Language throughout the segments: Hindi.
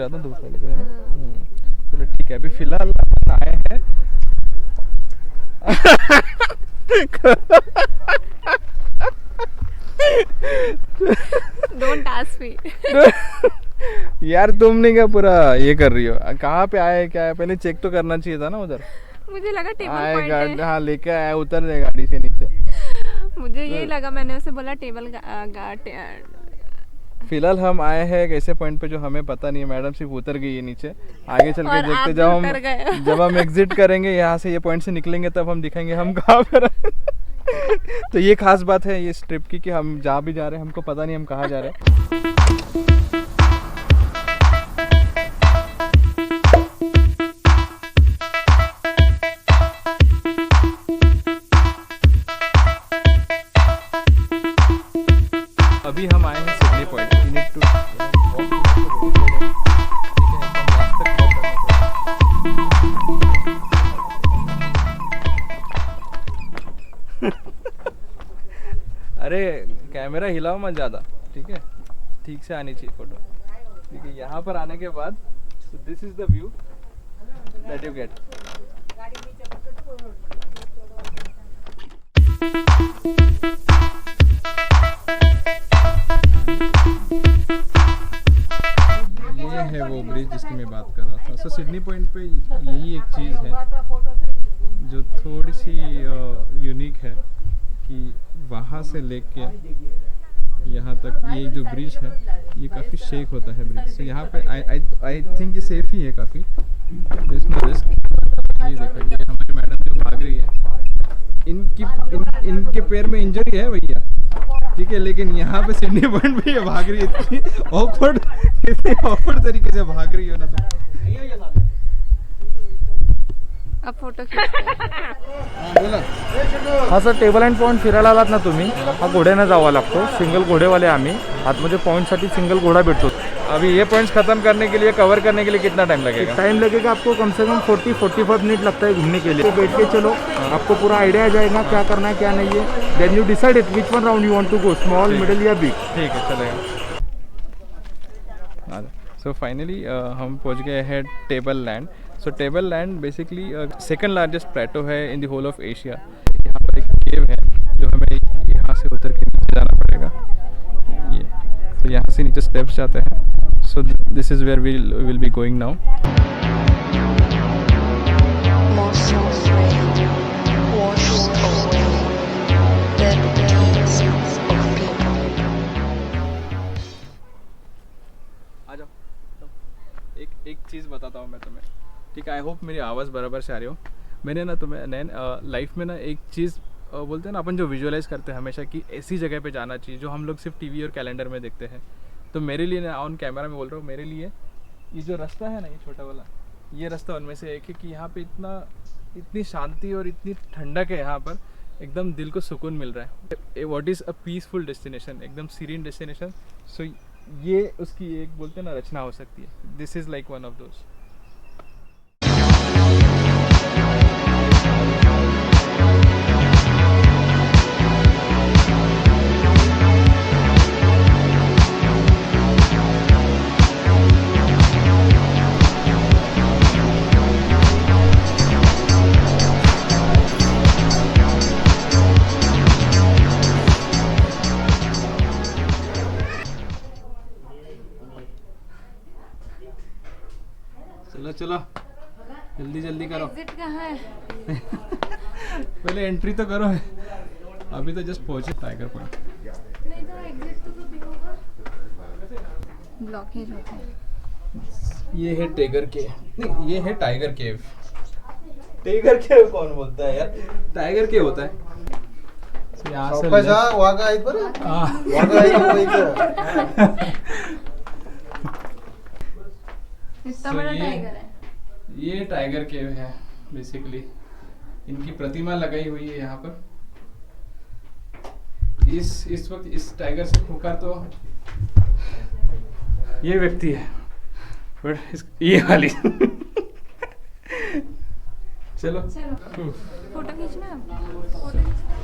ज़्यादा धूप है लेकिन चलो ठीक है। अभी फिलहाल अपन आए हैं डोंट आस्क मी। यार तुमने क्या पूरा ये कर रही हो? कहाँ पे आए क्या है, पहले चेक तो करना चाहिए था ना उधर। मुझे लगा टेबल आए पॉइंट है। हाँ लेके आया, उतर दे गाड़ी से नीचे। मुझे यही लगा, मैंने उसे बोला टेबल फिलहाल हम आए हैं एक ऐसे पॉइंट पे जो हमें पता नहीं है, मैडम सिर्फ उतर गई है नीचे। आगे चल के और आप देखते भी उतर गए। जब हम एग्जिट करेंगे यहाँ से, ये पॉइंट से निकलेंगे तब हम दिखाएंगे हम कहाँ पर हैं। तो ये खास बात है इस ट्रिप की कि हम जहाँ भी जा रहे हैं हमको पता नहीं हम कहाँ जा रहे हैं। अभी हम आए हैं Sydney point. We need to अरे कैमरा हिलाओ मत ज़्यादा, ठीक है? ठीक से आनी चाहिए फोटो, ठीक है? यहाँ पर आने के बाद this is the view that you get. ये है वो ब्रिज जिसकी मैं बात कर रहा था। सो सिडनी पॉइंट पे यही एक चीज़ है जो थोड़ी सी यूनिक है कि वहाँ से लेके यहाँ तक ये जो ब्रिज है ये काफ़ी शेक होता है ब्रिज। तो यहाँ पे आई थिंक ये सेफ ही है काफ़ी, देयर इज नो रिस्क। ये देखो, ये हमारी मैडम जो भाग रही है, इनके पैर में इंजरी है भैया, ठीक है? लेकिन यहाँ पे सिडनी पॉइंट पे ये भाग रही है, इतनी ऑकवर्ड तरीके से भाग रही हो ना तुम। अब फोटो खींचते हैं। हा सर, टेबल अँड पॉईंट फिरायला आलात ना तुम्ही, हा घोड्यानं जावा लागतो। सिंगल घोडेवाले आम्ही आतमध्ये पॉईंटसाठी सिंगल घोडा भेटतो। अभी ये पॉइंट्स खत्म करने के लिए, कवर करने के लिए कितना टाइम लगेगा? टाइम लगेगा आपको कम से कम 40-45 मिनट लगता है घूमने के लिए। तो बैठ के चलो, आपको पूरा आइडिया आ जाएगा क्या करना है क्या नहीं है। Then you decide it which one round you want to go, small, middle या बिग। ठीक है, चलेगा। सो फाइनली हम पहुंच गए हैं tableland. So tableland basically second largest plateau है in the whole of Asia. यहाँ पर एक केव है जो हमें यहाँ से उतर के नीचे जाना पड़ेगा। ये तो यहाँ से नीचे स्टेप्स जाते हैं। So this is where we will be going now. एक चीज़ बताता हूँ मैं तुम्हें, ठीक है? आई होप मेरी आवाज़ बराबर से आ रही हो। मैंने ना तुम्हें नैन लाइफ में ना एक चीज़ बोलते हैं ना अपन, जो विजुअलाइज़ करते हैं हमेशा कि ऐसी जगह पे जाना चाहिए जो हम लोग सिर्फ टीवी और कैलेंडर में देखते हैं। तो मेरे लिए ना, ऑन कैमरा में बोल रहा हूँ, मेरे लिए ये जो रास्ता है ना, ये छोटा वाला, ये रास्ता उनमें से एक है कि यहाँ पे इतनी शांति और इतनी ठंडक है यहाँ पर, एकदम दिल को सुकून मिल रहा है। What is a peaceful destination, एकदम सीरीन डेस्टिनेशन। सो ये उसकी एक बोलते हैं ना रचना हो सकती है। This is like one of those. चलो चलो, जल्दी जल्दी करो। एग्जिट कहाँ है? पहले एंट्री तो करो। अभी तो जस्ट पहुंचे टाइगर पॉइंट। नहीं तो एग्जिट तो भी होगा, ब्लॉकेज होता है। ये है टाइगर केव, नहीं ये है टाइगर केव। टाइगर केव कौन बोलता है यार? टाइगर केव होता है। यहाँ से वाघ आहेत बरं, वाघ आहेत इतना बड़ा टाइगर है। ये टाइगर केव है बेसिकली। इनकी प्रतिमा लगाई हुई है यहाँ पर। इस वक्त इस टाइगर से खुकार तो ये व्यक्ति है, बट ये वाली चलो फोटो खींचना है, फोटो खींचना।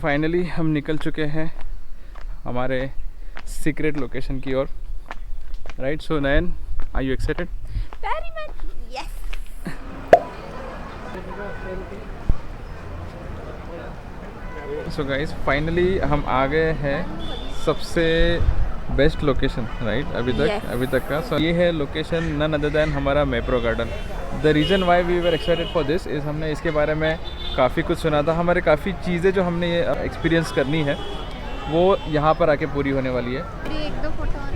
फाइनली हम निकल चुके हैं हमारे सीक्रेट लोकेशन की ओर, right? So Nayan, are you excited? Very much. Yes. So guys finally हम आ गए हैं सबसे बेस्ट लोकेशन, राइट? अभी तक का। सो ये है लोकेशन नन अदर दैन हमारा Mapro garden. The reason why we were excited for this is हमने इसके बारे में काफ़ी कुछ सुना था। हमारे काफ़ी चीज़ें जो हमने ये एक्सपीरियंस करनी है वो यहाँ पर आके पूरी होने वाली है। एक दो फोटो।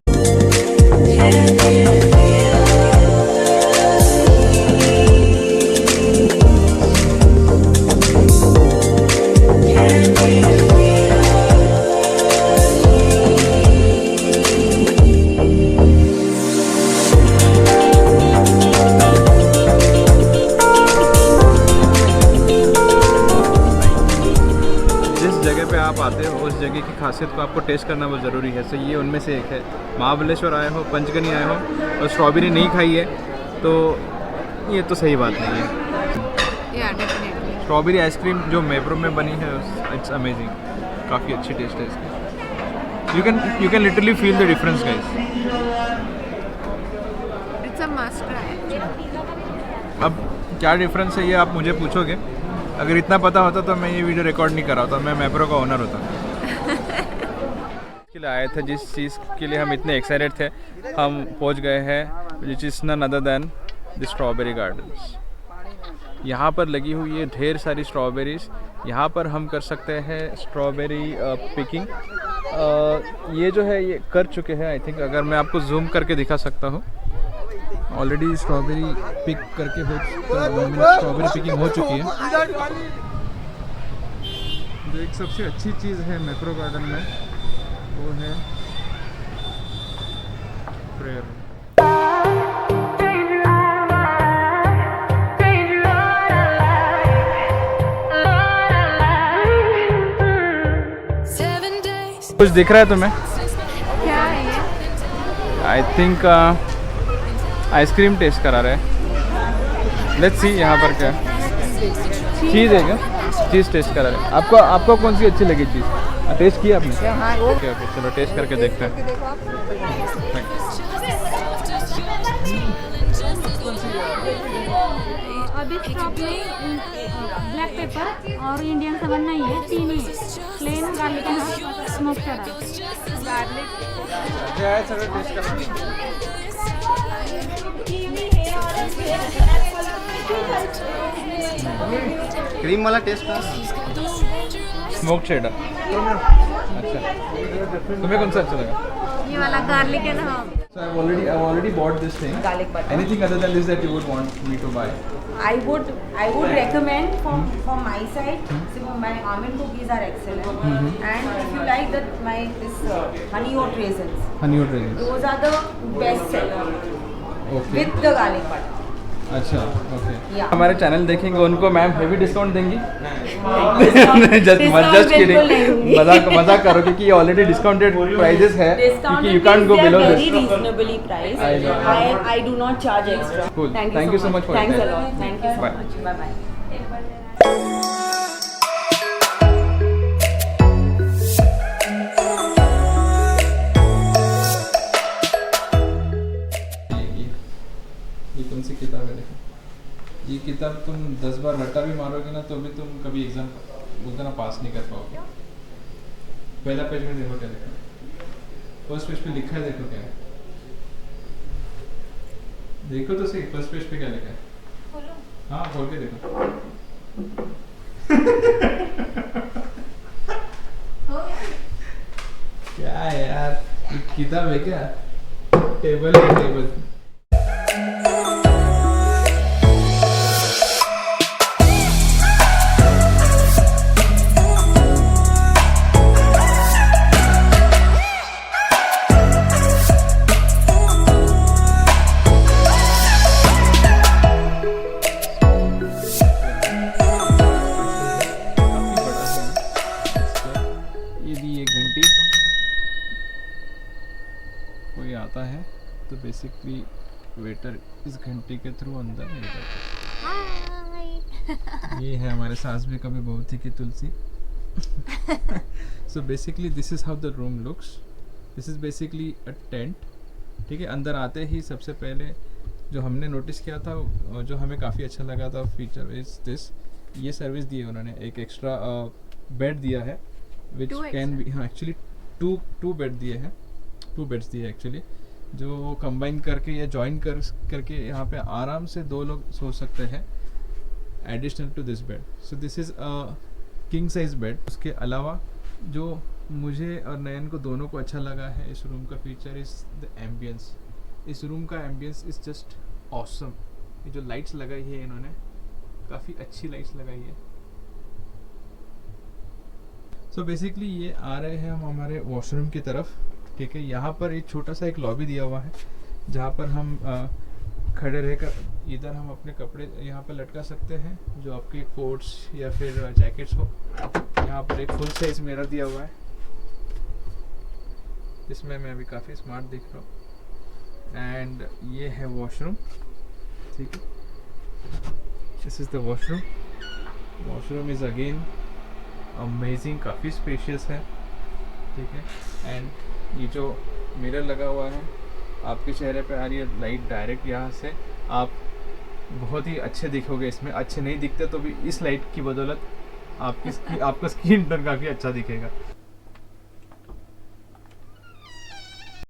आप आते हो उस जगह की खासियत को आपको टेस्ट करना बहुत ज़रूरी है। सो ये उनमें से एक है। महाबलेश्वर आए हो, पंचगनी आए हो और स्ट्रॉबेरी नहीं खाई है तो ये तो सही बात नहीं है। या डेफिनेटली। स्ट्रॉबेरी आइसक्रीम जो मैप्रो में बनी है इट्स अमेजिंग, काफ़ी अच्छी टेस्ट है इसकी। You can literally feel the difference guys. It's a must try. अब क्या डिफरेंस है ये आप मुझे पूछोगे। अगर इतना पता होता तो मैं ये वीडियो रिकॉर्ड नहीं कर रहा होता, मैं मैप्रो का ओनर होता। के लिए आए थे, जिस चीज़ के लिए हम इतने एक्साइटेड थे, हम पहुंच गए हैं, which is none other than the strawberry gardens. यहाँ पर लगी हुई है ढेर सारी स्ट्रॉबेरीज। यहाँ पर हम कर सकते हैं स्ट्रॉबेरी पिकिंग। ये जो है ये कर चुके हैं आई थिंक। अगर मैं आपको जूम करके दिखा सकता हूँ, ऑलरेडी स्ट्रॉबेरी पिक करके स्ट्रॉबेरी पिकिंग हो चुकी है। जो एक सबसे अच्छी चीज़ है मैप्रो गार्डन में वो है प्रेयर। कुछ दिख रहा है तुम्हें? क्या है ये? आई थिंक आइसक्रीम टेस्ट करा रहे हैं। लेट्स सी यहाँ पर क्या चीज़ है, क्या चीज़ टेस्ट करा रहे हैं। आपको कौन सी अच्छी लगी चीज़? टेस्ट किया आपने? ओके ओके, चलो टेस्ट करके देखते हैं। अभी स्टॉक में ब्लैक पेपर और इंडियन सेवन नहीं है, 3 ही है। प्लेन गार्लिक एंड स्मोक चढ़ा गार्लिक। क्या है सर टेस्ट करना? क्रीम वाला टेस्ट था। Smoke cheddar. अच्छा, तुम्हें कौन सा अच्छा लगा? ये वाला garlic and herb. So I've already bought this thing. Garlic butter. Anything other than this that you would want me to buy? I would recommend from my side. So my almond cookies are excellent, and if you like that this honey oat raisins, Honey oat raisins. those are the best seller Okay. with the garlic butter. अच्छा, ओके। Yeah. हमारे चैनल देखेंगे उनको मैम हेवी डिस्काउंट देंगी? Discount जस्ट बिल्कुल नहीं दूंगी। मजाक करो क्योंकि ये ऑलरेडी डिस्काउंटेड प्राइजेस है, क्योंकि you can't go below very this. reasonably priced. I know. I do not charge extra. Cool. Thank you so much. for your Thanks a time. lot. Thank you so Bye. much. Bye bye. ये कौन सी किताब है? देखो, ये किताब तुम 10 बार रट्टा भी मारोगे ना तो भी तुम कभी एग्जाम बोलते ना पास नहीं कर पाओगे। पहला पेज में देखो क्या लिखा है, फर्स्ट पेज पे लिखा है, देखो क्या है, देखो तो सही, फर्स्ट पेज पे क्या लिखा है? हाँ खोल के देखो। क्या है यार, ये किताब है क्या? टेबल है टेबल। कोई आता है तो बेसिकली वेटर इस घंटी के थ्रू अंदर नहीं जाता। ये है हमारे सास भी कभी बहुत ही की तुलसी, so basically this is how the room looks. This is basically a tent. ठीक है, अंदर आते ही सबसे पहले जो हमने नोटिस किया था और जो हमें काफ़ी अच्छा लगा था फीचर इज़ दिस. ये सर्विस दी है उन्होंने, एक एक्स्ट्रा बेड दिया है विच Two कैन बी, हाँ एक्चुअली टू बेड दिए हैं, 2 बेड्स दिए एक्चुअली, जो कंबाइन करके या जॉइन करके यहाँ पे आराम से 2 लोग सो सकते हैं additional to this bed. So this is king size bed. उसके अलावा जो मुझे और नयन को दोनों को अच्छा लगा है इस रूम का फीचर इज़ द एम्बियंस. इस रूम का एम्बियंस इज़ जस्ट ऑसम. ये जो लाइट्स लगाई है इन्होंने, काफ़ी अच्छी लाइट्स लगाई है. सो बेसिकली ये आ रहे हैं हम हमारे वॉशरूम की तरफ. ठीक है, यहाँ पर एक छोटा सा एक लॉबी दिया हुआ है जहाँ पर हम खड़े रहकर इधर हम अपने कपड़े यहाँ पर लटका सकते हैं, जो आपके कोट्स या फिर जैकेट्स हो. यहाँ पर एक फुल साइज मिरर दिया हुआ है जिसमें मैं अभी काफ़ी स्मार्ट दिख रहा हूँ. एंड ये है वॉशरूम. ठीक है, this is the washroom. Washroom is again amazing, काफ़ी स्पेशियस है. ठीक है, एंड ये जो मिरर लगा हुआ है, आपके चेहरे पे आ रही है लाइट डायरेक्ट यहाँ से. आप बहुत ही अच्छे दिखोगे इसमें. अच्छे नहीं दिखते तो भी इस लाइट की बदौलत आपका स्किन टोन काफ़ी अच्छा दिखेगा.